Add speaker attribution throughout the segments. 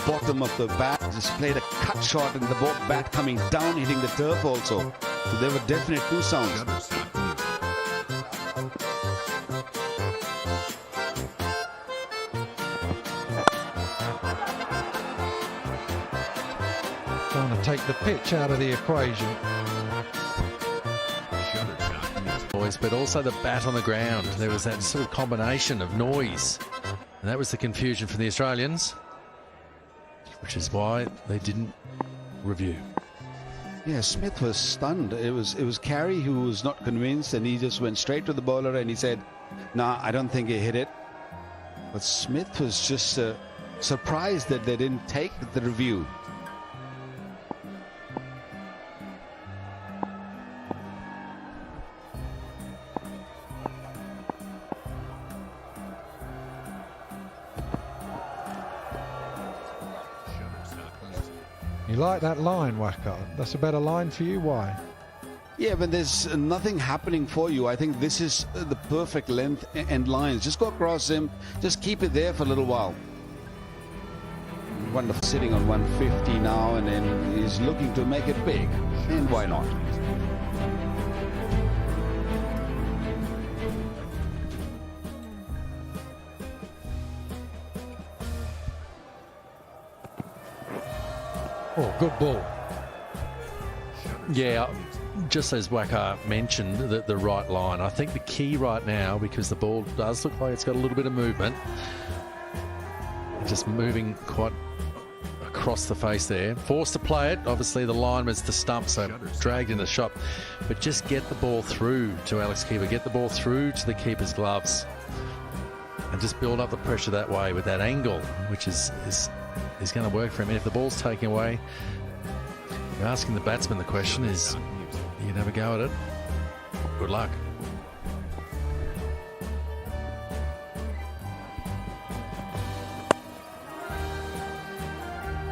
Speaker 1: bottom of the bat, just played a cut shot and the bat coming down, hitting the turf also. So there were definite two sounds.
Speaker 2: Trying to take the pitch out of the equation.
Speaker 3: Boys, but also the bat on the ground. There was that sort of combination of noise, and that was the confusion for the Australians, which is why they didn't review.
Speaker 1: Yeah, Smith was stunned. It was Carey who was not convinced, and he just went straight to the bowler and he said, "Nah, I don't think he hit it." But Smith was just surprised that they didn't take the review.
Speaker 2: You like that line, Waqar? That's a better line for you? Why?
Speaker 1: Yeah, when there's nothing happening for you, I think this is the perfect length and lines. Just go across him, just keep it there for a little while. Wonderful, sitting on 150 now, and then he's looking to make it big. And why not?
Speaker 2: Oh, good ball.
Speaker 3: Yeah, just as Waqar mentioned, the right line. I think the key right now, because the ball does look like it's got a little bit of movement, just moving quite across the face there. Forced to play it. Obviously, the line was the stump, so dragged in the shot. But just get the ball through to Alex Keeper. Get the ball through to the keeper's gloves. And just build up the pressure that way with that angle, which is going to work for him. And if the ball's taken away, you're asking the batsman the question is, you never go at it. Good luck.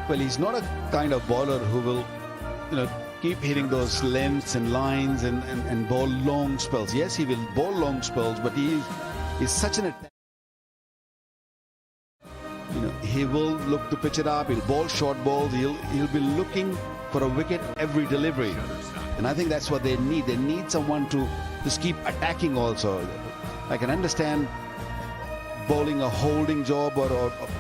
Speaker 1: Well, he's not a kind of bowler who will, keep hitting those lengths and lines and bowl long spells. Yes, he will bowl long spells, but he is such an he will look to pitch it up. He'll bowl short balls. He'll be looking for a wicket every delivery, and I think that's what they need. They need someone to just keep attacking. Also, I can understand bowling a holding job,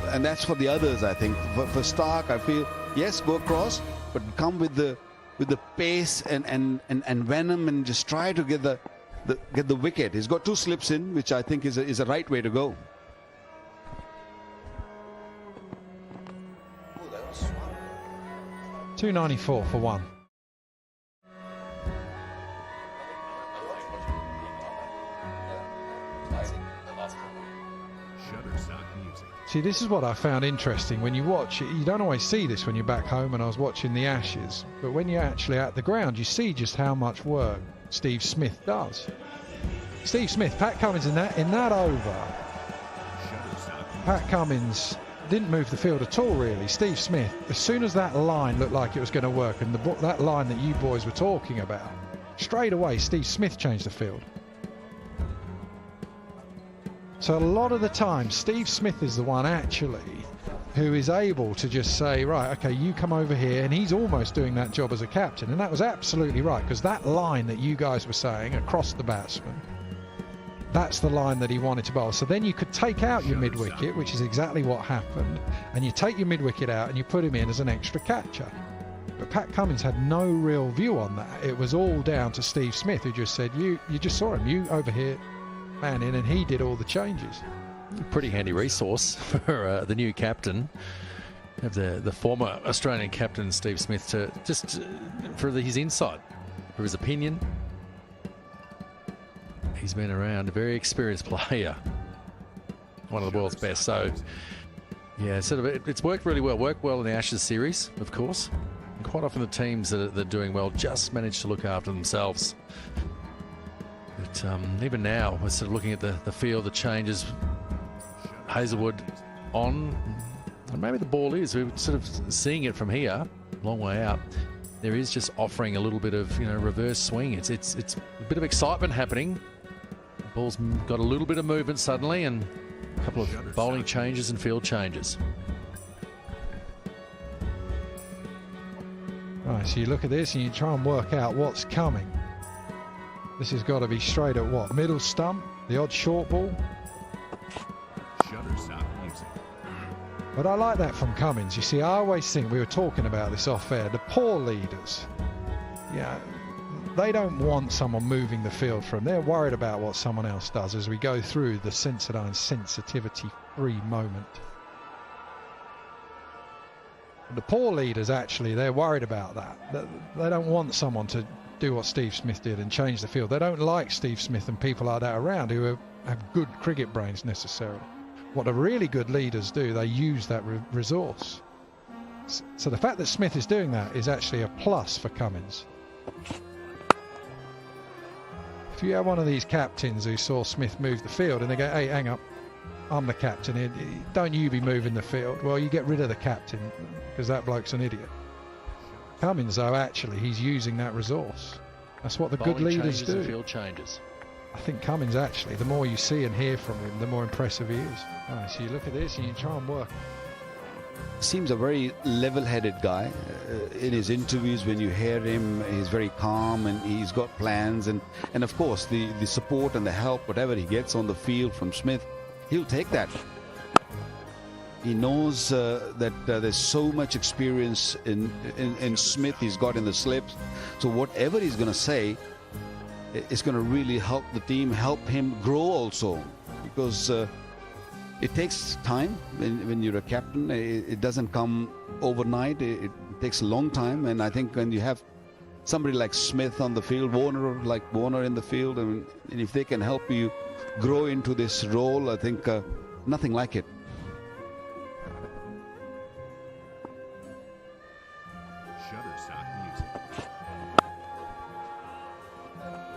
Speaker 1: and that's for the others. I think for Stark, I feel yes, go across, but come with the pace and venom, and just try to get the wicket. He's got two slips in, which I think is a right way to go.
Speaker 2: 294 for one. See, this is what I found interesting. When you watch it, you don't always see this when you're back home, and I was watching the Ashes, but when you're actually at the ground, you see just how much work Steve Smith does. Steve Smith, Pat Cummins in that over. Pat Cummins didn't move the field at all, really. Steve Smith, as soon as that line looked like it was going to work, and that line that you boys were talking about, straight away Steve Smith changed the field. So a lot of the time Steve Smith is the one actually who is able to just say, right, okay, you come over here, and he's almost doing that job as a captain. And that was absolutely right, because that line that you guys were saying across the batsman, that's the line that he wanted to bowl. So then you could take out your mid-wicket, which is exactly what happened, and you take your mid-wicket out and you put him in as an extra catcher. But Pat Cummins had no real view on that. It was all down to Steve Smith, who just said, you just saw him, you over here, man in, and he did all the changes.
Speaker 3: Pretty handy resource for the new captain. Have the former Australian captain Steve Smith to just for his insight, for his opinion. He's been around, a very experienced player, one of the world's best. So yeah, sort of it's worked really well. Worked well in the Ashes series, of course. And quite often the teams that are doing well just manage to look after themselves. But even now, we're sort of looking at the field, the changes. Hazelwood on, and maybe the ball is. We're sort of seeing it from here, long way out. There is just offering a little bit of reverse swing. It's a bit of excitement happening. The ball's got a little bit of movement suddenly, and a couple of bowling changes and field changes.
Speaker 2: So you look at this and you try and work out what's coming. This has got to be straight at what? Middle stump, the odd short ball. But I like that from Cummins. You see, I always think, we were talking about this off air, the poor leaders, yeah, they don't want someone moving the field for them. They're worried about what someone else does as we go through the Sensodyne sensitivity-free moment. The poor leaders, actually, they're worried about that. They don't want someone to do what Steve Smith did and change the field. They don't like Steve Smith and people like that around who have good cricket brains necessarily. What the really good leaders do, they use that resource. So the fact that Smith is doing that is actually a plus for Cummins. If you have one of these captains who saw Smith move the field and they go, hey, hang up, I'm the captain here, don't you be moving the field. Well, you get rid of the captain because that bloke's an idiot. Cummins, though, actually, he's using that resource. That's what the good leaders do.
Speaker 3: Field changes.
Speaker 2: I think Cummins, actually, the more you see and hear from him, the more impressive he is. Right, so you look at this and you try and work.
Speaker 1: Seems a very level-headed guy. In his interviews, when you hear him, he's very calm and he's got plans. And of course, the support and the help, whatever he gets on the field from Smith, he'll take that. He knows that there's so much experience in Smith he's got in the slips. So whatever he's going to say, it's going to really help the team, help him grow also. Because it takes time when you're a captain. It doesn't come overnight. It takes a long time. And I think when you have somebody like Smith on the field, Warner in the field, and if they can help you grow into this role, I think nothing like it.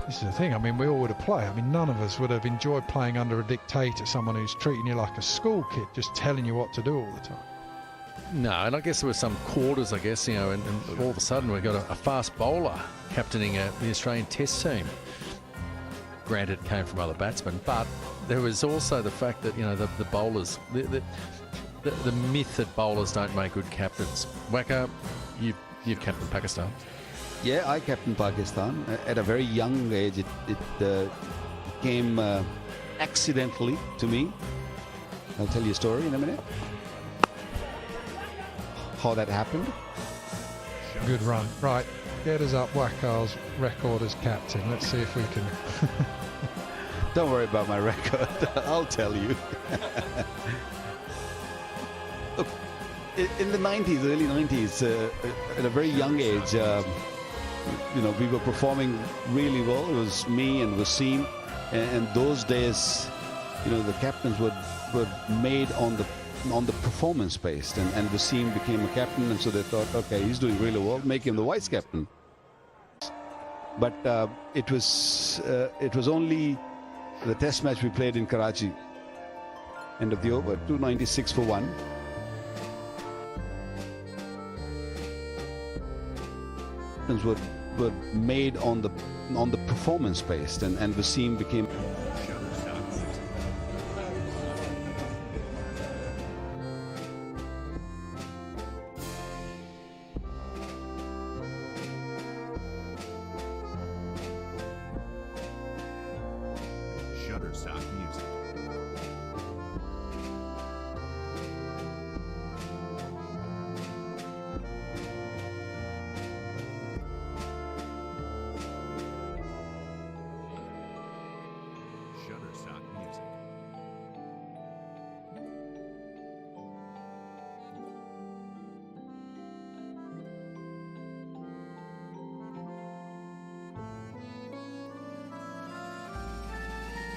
Speaker 2: This is the thing, I mean, we all would have played. I mean, none of us would have enjoyed playing under a dictator, someone who's treating you like a school kid, just telling you what to do all the time.
Speaker 3: No, and I guess there were some quarters, I guess, you know, and all of a sudden we've got a fast bowler captaining the Australian Test team. Granted, it came from other batsmen, but there was also the fact that, you know, the bowlers, the myth that bowlers don't make good captains. Waqo, you've captained Pakistan.
Speaker 1: Yeah, I captained Pakistan at a very young age. It came accidentally to me. I'll tell you a story in a minute. How that happened.
Speaker 2: Good run. Right, get us up Waqo's record as captain. Let's see if we can...
Speaker 1: Don't worry about my record. I'll tell you. Look, in the 90s, early 90s, at a very young age, you know, we were performing really well. It was me and Wasim, and those days, you know, the captains were made on the performance based, and Wasim became a captain, and so they thought, okay, he's doing really well, make him the vice captain. But it was only the test match we played in Karachi, end of the over, 296 for 1. Were made on the performance based, and Wasim became.
Speaker 4: Shutterstock music. Shutterstock music.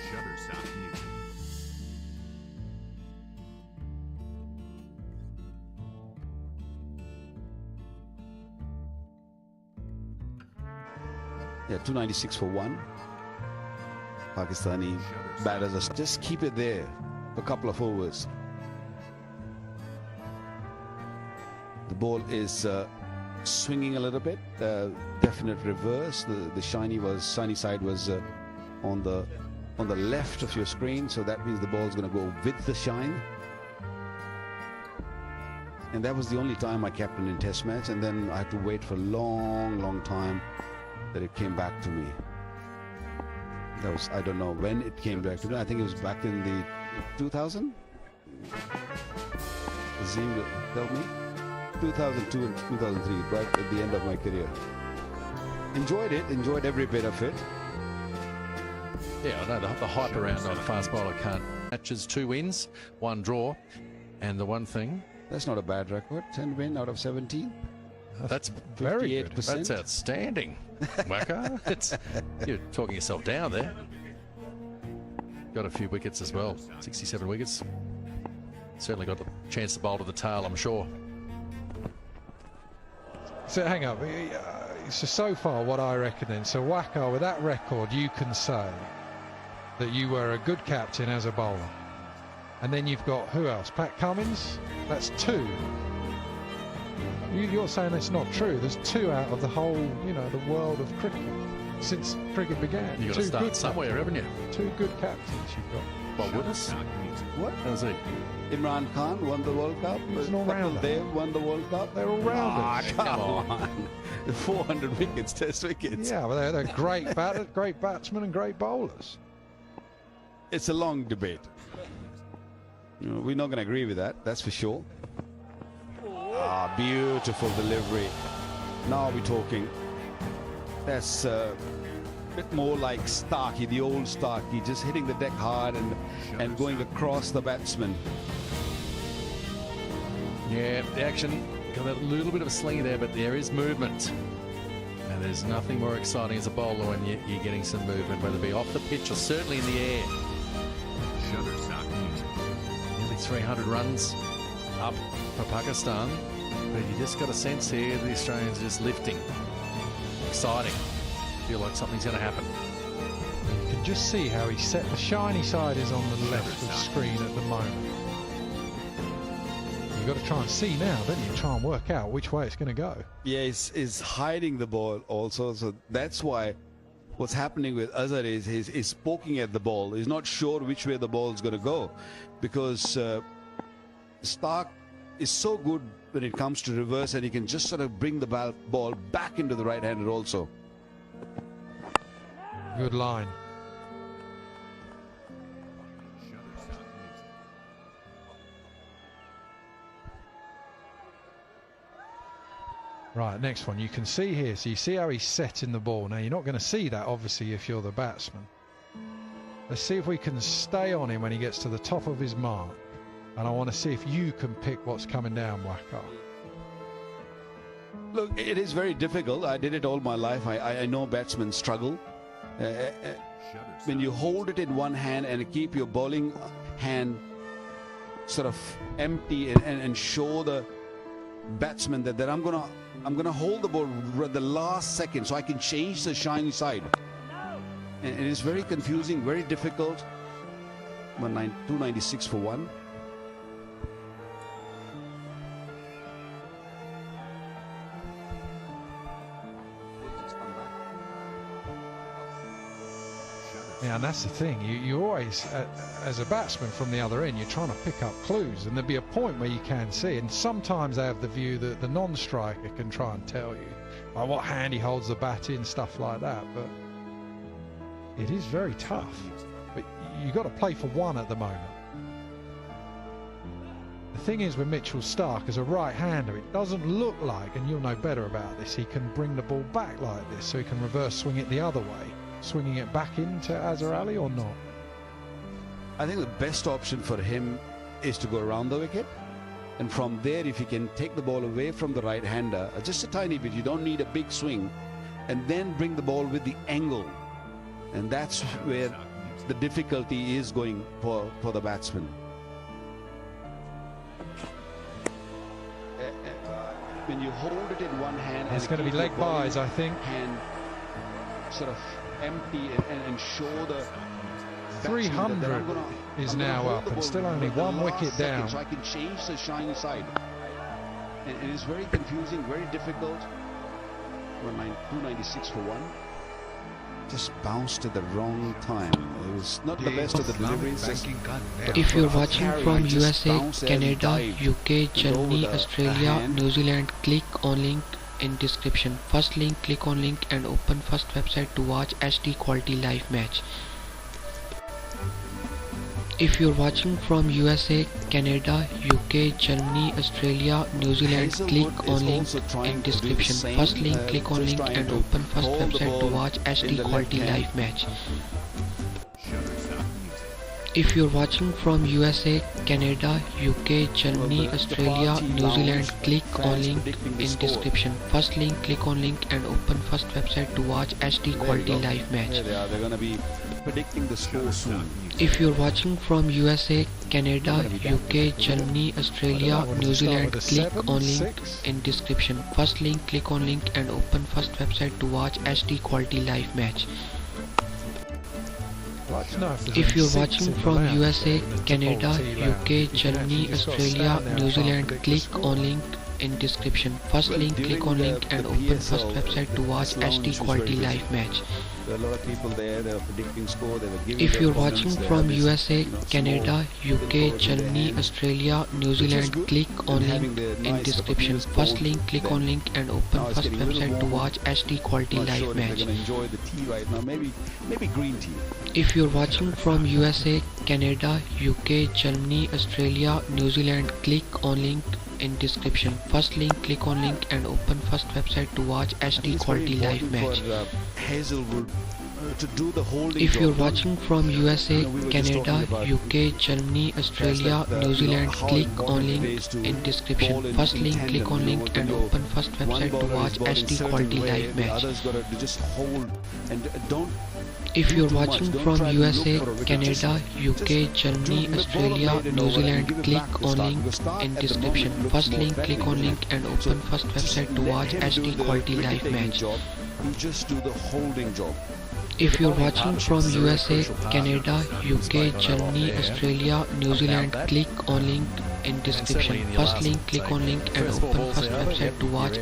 Speaker 4: Shutterstock music.
Speaker 1: Yeah, 296 for 1. Pakistani batters just keep it there for a couple of overs. The ball is swinging a little bit. Definite reverse. The shiny side was on the left of your screen, so that means the ball is going to go with the shine. And that was the only time I captained in Test match, and then I had to wait for a long time that it came back to me. That was, I don't know when it came back to me. I think it was back in the 2000? Azim will tell me. 2002 and 2003, right at the end of my career. Enjoyed every bit of it.
Speaker 3: Yeah, I know the hype around on fast bowler can't. Matches, 2 wins, 1 draw, and the one thing.
Speaker 1: That's not a bad record. 10 win out of 17.
Speaker 3: That's
Speaker 2: very good.
Speaker 1: 58%.
Speaker 3: That's outstanding. Waka, you're talking yourself down there. Got a few wickets as well. 67 wickets. Certainly got the chance to bowl to the tail, I'm sure.
Speaker 2: So hang up. So far, what I reckon then. So Waka, with that record, you can say that you were a good captain as a bowler. And then you've got who else? Pat Cummins. That's 2. You're saying that's not true. There's 2 out of the whole, the world of cricket since cricket began.
Speaker 3: You've got to start somewhere, haven't you?
Speaker 2: 2 good captains you've got.
Speaker 3: Bob Willis.
Speaker 1: What?
Speaker 3: How's he?
Speaker 1: Imran Khan won the World Cup.
Speaker 2: He's an all-rounder.
Speaker 1: They won the World Cup.
Speaker 2: They're all rounders.
Speaker 1: Come on. 400 wickets, Test wickets.
Speaker 2: Yeah, well, they're great batsmen and great bowlers.
Speaker 1: It's a long debate. We're not going to agree with that, that's for sure. Beautiful delivery. Now we're talking. That's a bit more like Starkey, the old Starkey, just hitting the deck hard and going across the batsman. Yeah,
Speaker 3: The action got a little bit of a slingy there, but there is movement. And there's nothing more exciting as a bowler when you're getting some movement, whether it be off the pitch or certainly in the air. Nearly 300 runs up for Pakistan. But you just got a sense here the Australians are just lifting. Exciting. Feel like something's going to happen.
Speaker 2: You can just see how he's set. The shiny side is on the left of the screen at the moment. You've got to try and see now, don't you? Try and work out which way it's going to go.
Speaker 1: Yeah, he's hiding the ball also, so that's why what's happening with Azhar is he's poking at the ball. He's not sure which way the ball is going to go, because Stark is so good when it comes to reverse, and he can just sort of bring the ball back into the right-hander also.
Speaker 2: Good line. Right, next one. You can see here, so you see how he's setting the ball. Now, you're not going to see that, obviously, if you're the batsman. Let's see if we can stay on him when he gets to the top of his mark. And I want to see if you can pick what's coming down, Waka.
Speaker 1: Look, it is very difficult. I did it all my life. I know batsmen struggle. When you hold it in one hand and keep your bowling hand sort of empty and show the batsman that I'm gonna hold the ball at the last second so I can change the shiny side. And it is very confusing, very difficult. 296 for 1.
Speaker 2: Yeah, and that's the thing. You always, as a batsman from the other end, you're trying to pick up clues, and there'll be a point where you can see. And sometimes they have the view that the non-striker can try and tell you, like what hand he holds the bat in, stuff like that. But it is very tough. But you've got to play for 1 at the moment. The thing is with Mitchell Stark, as a right-hander, it doesn't look like, and you'll know better about this, he can bring the ball back like this, so he can reverse swing it the other way. Swinging it back into Azhar Ali or not?
Speaker 1: I think the best option for him is to go around the wicket, and from there, if he can take the ball away from the right-hander, just a tiny bit, you don't need a big swing, and then bring the ball with the angle, and that's where the difficulty is going for the batsman. When you hold it in one hand,
Speaker 2: It's going to be leg byes, I think.
Speaker 1: Hand sort of empty and show the
Speaker 2: 300 is now up and still only 1 wicket down.
Speaker 1: So I can change the shiny side. And it is very confusing, very difficult. 296 for 1. Just bounced at the wrong time. It's not the best of the deliveries. Just
Speaker 5: If you're watching
Speaker 1: carry,
Speaker 5: from
Speaker 1: just
Speaker 5: USA,
Speaker 1: bounce there and
Speaker 5: Canada,
Speaker 1: dive
Speaker 5: UK, Germany,
Speaker 1: with a
Speaker 5: Australia,
Speaker 1: hand.
Speaker 5: New Zealand, click on link in description. First link, click on link and open first website to watch HD quality live match. If you're watching from USA, Canada, UK, Germany, Australia, New Zealand,
Speaker 1: Hazelwood
Speaker 5: click on
Speaker 1: is
Speaker 5: link
Speaker 1: also trying
Speaker 5: in
Speaker 1: to do the
Speaker 5: description.
Speaker 1: same,
Speaker 5: First link, click on
Speaker 1: just
Speaker 5: link
Speaker 1: trying
Speaker 5: and
Speaker 1: to
Speaker 5: open first
Speaker 1: hold the
Speaker 5: website to
Speaker 1: ball
Speaker 5: watch
Speaker 1: in
Speaker 5: HD
Speaker 1: the
Speaker 5: quality
Speaker 1: left hand.
Speaker 5: live match. If you're watching from USA, Canada, UK, Germany,
Speaker 1: the
Speaker 5: Australia,
Speaker 1: party
Speaker 5: New
Speaker 1: lounge
Speaker 5: Zealand, click on
Speaker 1: fans
Speaker 5: link
Speaker 1: predicting the
Speaker 5: in
Speaker 1: score.
Speaker 5: description. First link, click on link and open first website to watch HD
Speaker 1: There you
Speaker 5: quality
Speaker 1: go.
Speaker 5: live match.
Speaker 1: There they are. They're going to be predicting the score soon.
Speaker 5: If you're watching from USA, Canada, UK, Germany, Australia, New Zealand, click on link in description. First link, click on link and open first website to watch HD quality live match. If you're watching from USA, Canada, UK, Germany, Australia, New Zealand, click on link in description. First link, click on link and open first website to watch HD quality live match.
Speaker 1: There are a lot of people there. They were predicting score. They were giving
Speaker 5: If
Speaker 1: their
Speaker 5: you're
Speaker 1: comments.
Speaker 5: watching
Speaker 1: They
Speaker 5: from
Speaker 1: had this,
Speaker 5: USA,
Speaker 1: small
Speaker 5: Canada, UK, Germany, Australia, New Zealand,
Speaker 1: good.
Speaker 5: click on
Speaker 1: And having
Speaker 5: link
Speaker 1: the
Speaker 5: in
Speaker 1: nice
Speaker 5: description.
Speaker 1: continuous
Speaker 5: First
Speaker 1: bold
Speaker 5: link, click
Speaker 1: then.
Speaker 5: on link and open
Speaker 1: Now it's
Speaker 5: first
Speaker 1: getting a little
Speaker 5: website to
Speaker 1: warmer.
Speaker 5: watch HD quality
Speaker 1: Not
Speaker 5: live
Speaker 1: sure if they're
Speaker 5: match.
Speaker 1: going to enjoy the tea right now. Maybe green tea.
Speaker 5: If you're watching from USA, Canada, UK, Germany, Australia, New Zealand, click on link in description. First link, click on link and open first website to watch
Speaker 1: I think
Speaker 5: HD
Speaker 1: it's very
Speaker 5: quality live
Speaker 1: important
Speaker 5: match.
Speaker 1: for Hazelwood to do the holding
Speaker 5: If
Speaker 1: job.
Speaker 5: you're
Speaker 1: Don't-
Speaker 5: watching from USA,
Speaker 1: we were just
Speaker 5: Canada,
Speaker 1: talking about
Speaker 5: UK, Germany, Australia,
Speaker 1: like the,
Speaker 5: New Zealand,
Speaker 1: how
Speaker 5: click
Speaker 1: important
Speaker 5: on
Speaker 1: it
Speaker 5: link
Speaker 1: is to
Speaker 5: in
Speaker 1: ball
Speaker 5: description.
Speaker 1: in-
Speaker 5: First
Speaker 1: in
Speaker 5: link,
Speaker 1: tandem,
Speaker 5: click on
Speaker 1: you know,
Speaker 5: link
Speaker 1: when
Speaker 5: and
Speaker 1: you're-
Speaker 5: open first
Speaker 1: one
Speaker 5: website to
Speaker 1: bowler is
Speaker 5: watch
Speaker 1: bowling
Speaker 5: HD
Speaker 1: certain
Speaker 5: quality
Speaker 1: way,
Speaker 5: live
Speaker 1: the
Speaker 5: match.
Speaker 1: other's got to just hold and don't.
Speaker 5: If
Speaker 1: do
Speaker 5: you're
Speaker 1: too much.
Speaker 5: watching
Speaker 1: Don't
Speaker 5: from
Speaker 1: try to
Speaker 5: USA,
Speaker 1: look for a wicket.
Speaker 5: Canada, UK, Germany,
Speaker 1: the bowler
Speaker 5: Australia,
Speaker 1: made it
Speaker 5: New
Speaker 1: over and
Speaker 5: Zealand,
Speaker 1: give it
Speaker 5: click
Speaker 1: back to
Speaker 5: on
Speaker 1: start.
Speaker 5: link
Speaker 1: Because start
Speaker 5: in
Speaker 1: at the
Speaker 5: description.
Speaker 1: moment looks
Speaker 5: First
Speaker 1: more
Speaker 5: link, click
Speaker 1: friendly,
Speaker 5: on
Speaker 1: doesn't
Speaker 5: link
Speaker 1: it?
Speaker 5: and
Speaker 1: So
Speaker 5: open first
Speaker 1: just
Speaker 5: website to
Speaker 1: let
Speaker 5: watch
Speaker 1: him do
Speaker 5: HD
Speaker 1: the
Speaker 5: quality live
Speaker 1: wicket-taking
Speaker 5: match.
Speaker 1: job. You just do the holding job.
Speaker 5: If you're watching from USA, Canada, UK, Germany, Australia, New Zealand, click on link in description.
Speaker 3: in the
Speaker 5: First
Speaker 3: last,
Speaker 5: link, click
Speaker 3: say,
Speaker 5: on link and
Speaker 3: first four
Speaker 5: open
Speaker 3: balls
Speaker 5: first
Speaker 3: there,
Speaker 5: website to watch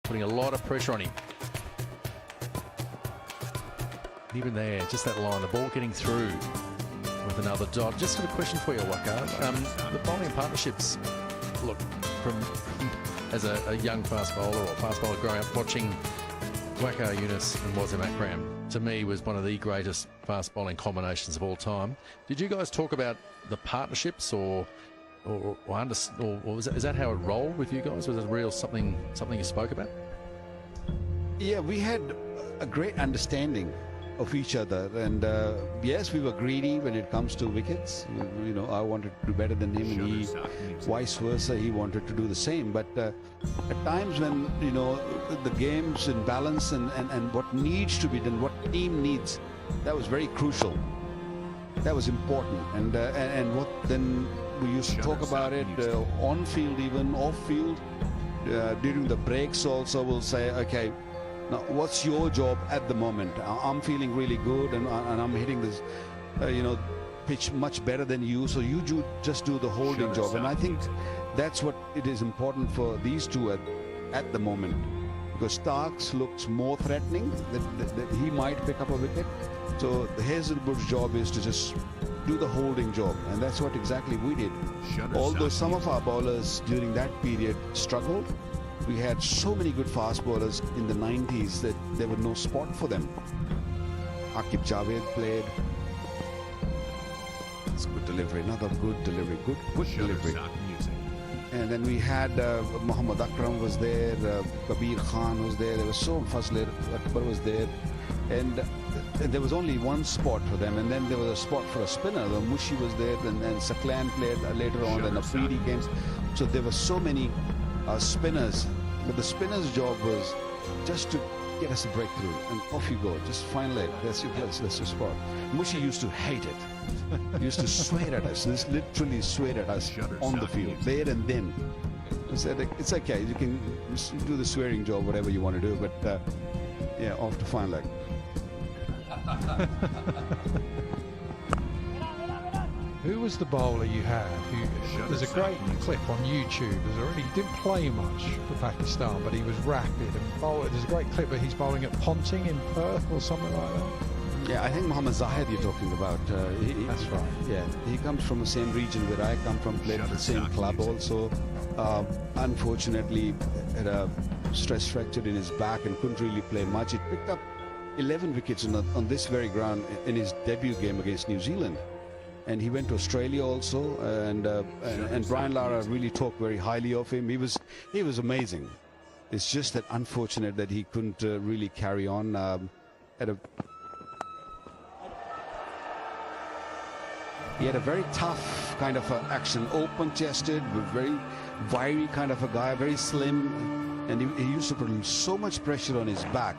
Speaker 3: putting a lot of pressure on him. Even there, just that line, the ball getting through with another dot. Just got a question for you, Waqar. The bowling partnerships, look, from as a young fast bowler or fast bowler growing up, watching Waqar Yunus and Wasim Akram, to me, was one of the greatest fast bowling combinations of all time. Did you guys talk about the partnerships or is that how it rolled with you guys? Was it real something you spoke about?
Speaker 1: Yeah, we had a great understanding of each other, and yes, we were greedy when it comes to wickets. You know, I wanted to do better than him, and he, vice versa, he wanted to do the same. But at times when, you know, the game's in balance and what needs to be done, what team needs, that was very crucial. That was important, and what then we used to talk about it on field, even off field. during the breaks also will say, okay, now what's your job at the moment? I'm feeling really good and I'm hitting this, pitch much better than you, so you just do the holding job. And I think that's what it is important for these two at the moment, because Starks looks more threatening, that he might pick up a wicket. So the Hazelwood's job is to just do the holding job, and that's what exactly we did. Although some of our bowlers during that period struggled, we had so many good fast bowlers in the 90s that there were no spot for them. Aqib Javed played. It's good delivery, another good delivery, good delivery. And then we had Muhammad Akram was there, Kabir Khan was there, there was so Fazl Akbar was there, and there was only one spot for them, and then there was a spot for a spinner. The Mushi was there, and then Saklan played later on, and Afridi came. So there were so many spinners, but the spinner's job was just to get us a breakthrough, and off you go, just find leg, that's your place, that's your spot. Mushi used to hate it. He used to swear at us, literally swear at us on the field, there and then. He said, it's okay, you can do the swearing job, whatever you want to do, but yeah, off to find leg.
Speaker 2: Who was the bowler you had? There's a great clip on YouTube. He didn't play much for Pakistan, but he was rapid and bowled. There's a great clip where he's bowling at Ponting in Perth or something like that.
Speaker 1: Yeah, I think Mohammad Zahid you're talking about.
Speaker 2: That's right.
Speaker 1: Yeah, he comes from the same region where I come from, played at the same club also. Unfortunately, had a stress fracture in his back and couldn't really play much. He picked up 11 wickets on this very ground in his debut game against New Zealand. And he went to Australia also, and Brian Lara really talked very highly of him. He was amazing. It's just that unfortunate that he couldn't really carry on. He had a very tough kind of action, open-chested, very wiry kind of a guy, very slim, and he used to put so much pressure on his back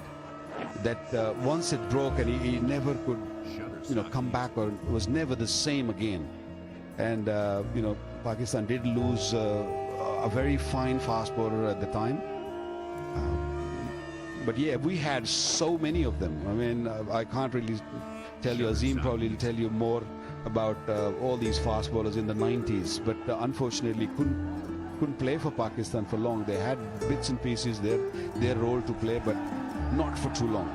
Speaker 1: that once it broke, and he never could, come back, or was never the same again. And Pakistan did lose a very fine fast bowler at the time. But yeah, we had so many of them. I mean, I can't really tell you. Azim probably will tell you more about all these fast bowlers in the 90s, but unfortunately couldn't play for Pakistan for long. They had bits and pieces, their role to play, but not for too long.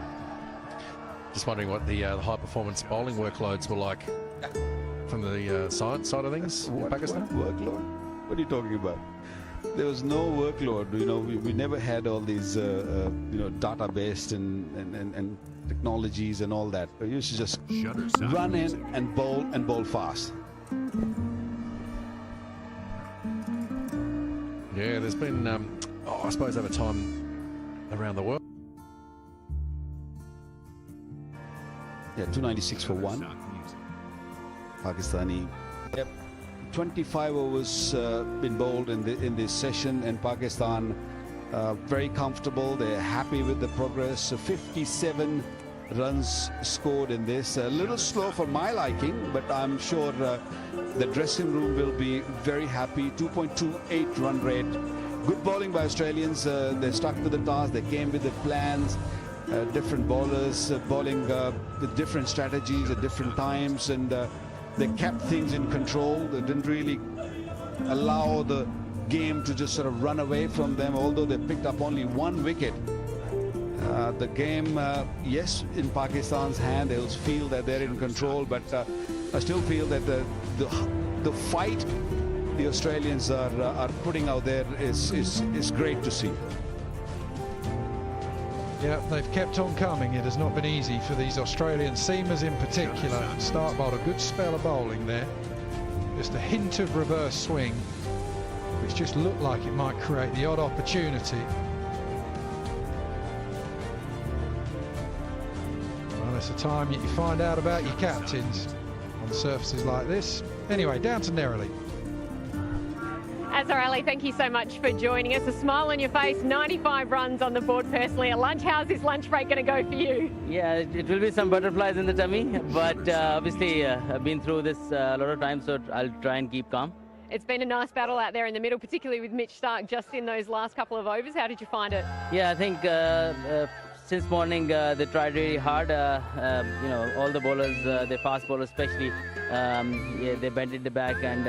Speaker 3: Just wondering what the high performance bowling workloads were like from the side of things in Pakistan.
Speaker 1: Workload? What are you talking about? There was no workload. We never had all these data-based and technologies and all that. We used to just run in and bowl fast.
Speaker 3: Yeah, there's been, I suppose over time around the world.
Speaker 1: Yeah, 296 for one. Pakistani. Yep. 25 overs been bowled in this session, and Pakistan very comfortable. They're happy with the progress. 57 runs scored in this. A little slow for my liking, but I'm sure the dressing room will be very happy. 2.28 run rate. Good bowling by Australians. They stuck to the task. They came with the plans. Different bowlers bowling with different strategies at different times, and they kept things in control. They didn't really allow the game to just sort of run away from them, although they picked up only one wicket. The game, yes, in Pakistan's hand, they'll feel that they're in control, but I still feel that the fight the Australians are putting out there is great to see.
Speaker 2: Yeah, they've kept on coming. It has not been easy for these Australian seamers in particular. Stark bowled a good spell of bowling there. Just a hint of reverse swing, which just looked like it might create the odd opportunity. Well, it's a time you find out about your captains on surfaces like this. Anyway, down to Nerily.
Speaker 6: Azhar Ali, thank you so much for joining us. A smile on your face, 95 runs on the board personally. A lunch, how's this lunch break going to go for you?
Speaker 7: Yeah, it will be some butterflies in the tummy, but obviously I've been through this a lot of times, so I'll try and keep calm.
Speaker 6: It's been a nice battle out there in the middle, particularly with Mitch Starc just in those last couple of overs. How did you find it?
Speaker 7: Yeah, I think since morning they tried really hard. All the bowlers, the fast bowlers especially, they bent it the back and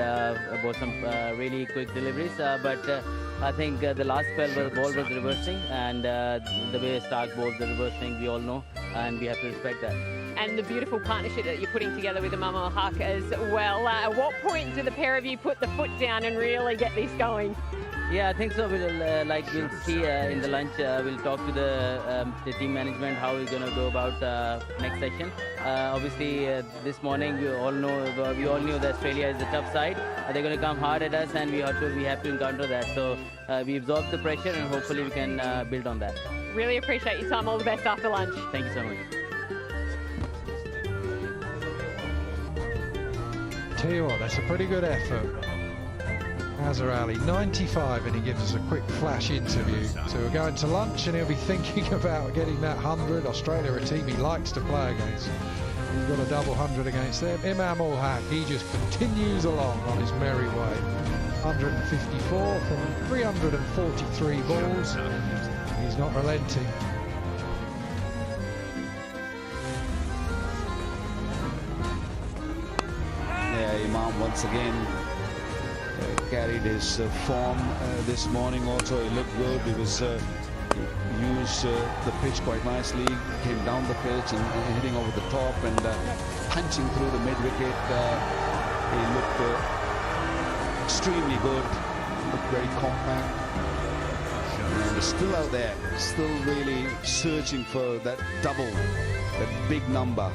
Speaker 7: bowled some really quick deliveries. But I think the last spell the ball was reversing, and the way Starc bowls the reverse swing, we all know, and we have to respect that.
Speaker 6: And the beautiful partnership that you're putting together with Imam-ul-Haq as well. At what point do the pair of you put the foot down and really get this going?
Speaker 7: Yeah, I think so. We'll see in the lunch. We'll talk to the team management how we're going to go about next session. Obviously, this morning we all knew that Australia is a tough side. They're going to come hard at us, and we have to encounter that. So we absorb the pressure, and hopefully we can build on that.
Speaker 6: Really appreciate your time. All the best after lunch.
Speaker 7: Thank you so much.
Speaker 2: Tell you what, that's a pretty good effort. Azhar Ali, 95, and he gives us a quick flash interview. So we're going to lunch, and he'll be thinking about getting that 100. Australia, a team he likes to play against. He's got a double 100 against them. Imam-ul-Haq, he just continues along on his merry way. 154 from 343 balls. He's not relenting.
Speaker 1: Imam once again carried his form this morning. Also, he looked good. He was used the pitch quite nicely. Came down the pitch and hitting over the top and punching through the mid wicket. He looked extremely good. Looked very compact. And still out there, still really searching for that double, that big number.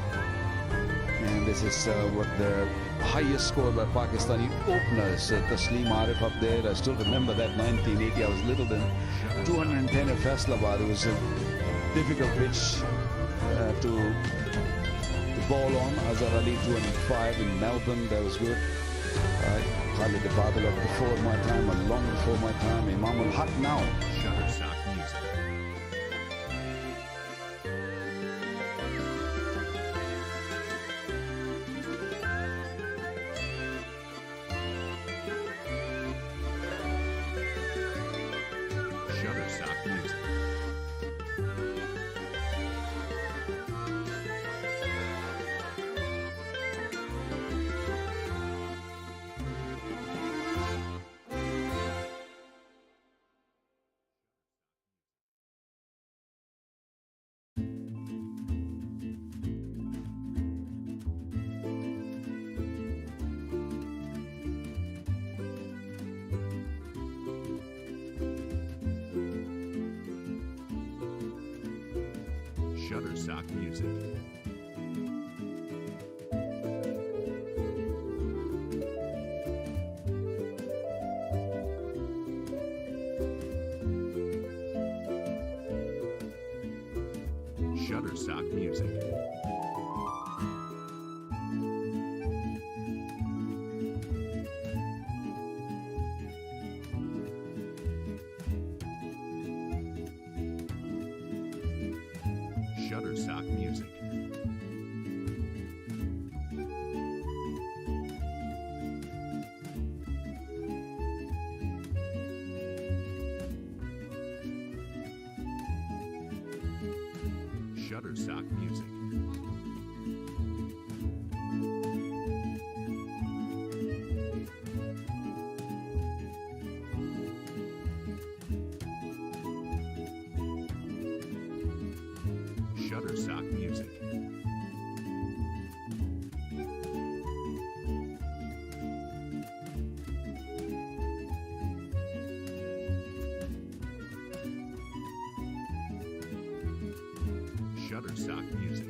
Speaker 1: And this is what the highest score by Pakistani openers. Taslim Arif up there. I still remember that 1980. I was little then. 210 at Faisalabad. It was a difficult pitch to ball on. Azhar Ali 205 in Melbourne. That was good. Khalid Badal before my time, or long before my time. Imam-ul-Haq now.
Speaker 4: Shutterstock Music. Shutterstock Music. Shutterstock Music. Shutterstock Music. Shutterstock Music. Shutterstock Music.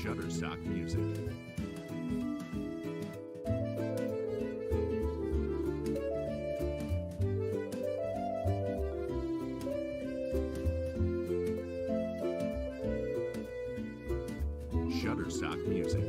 Speaker 4: Shutterstock Music. Shutterstock Music.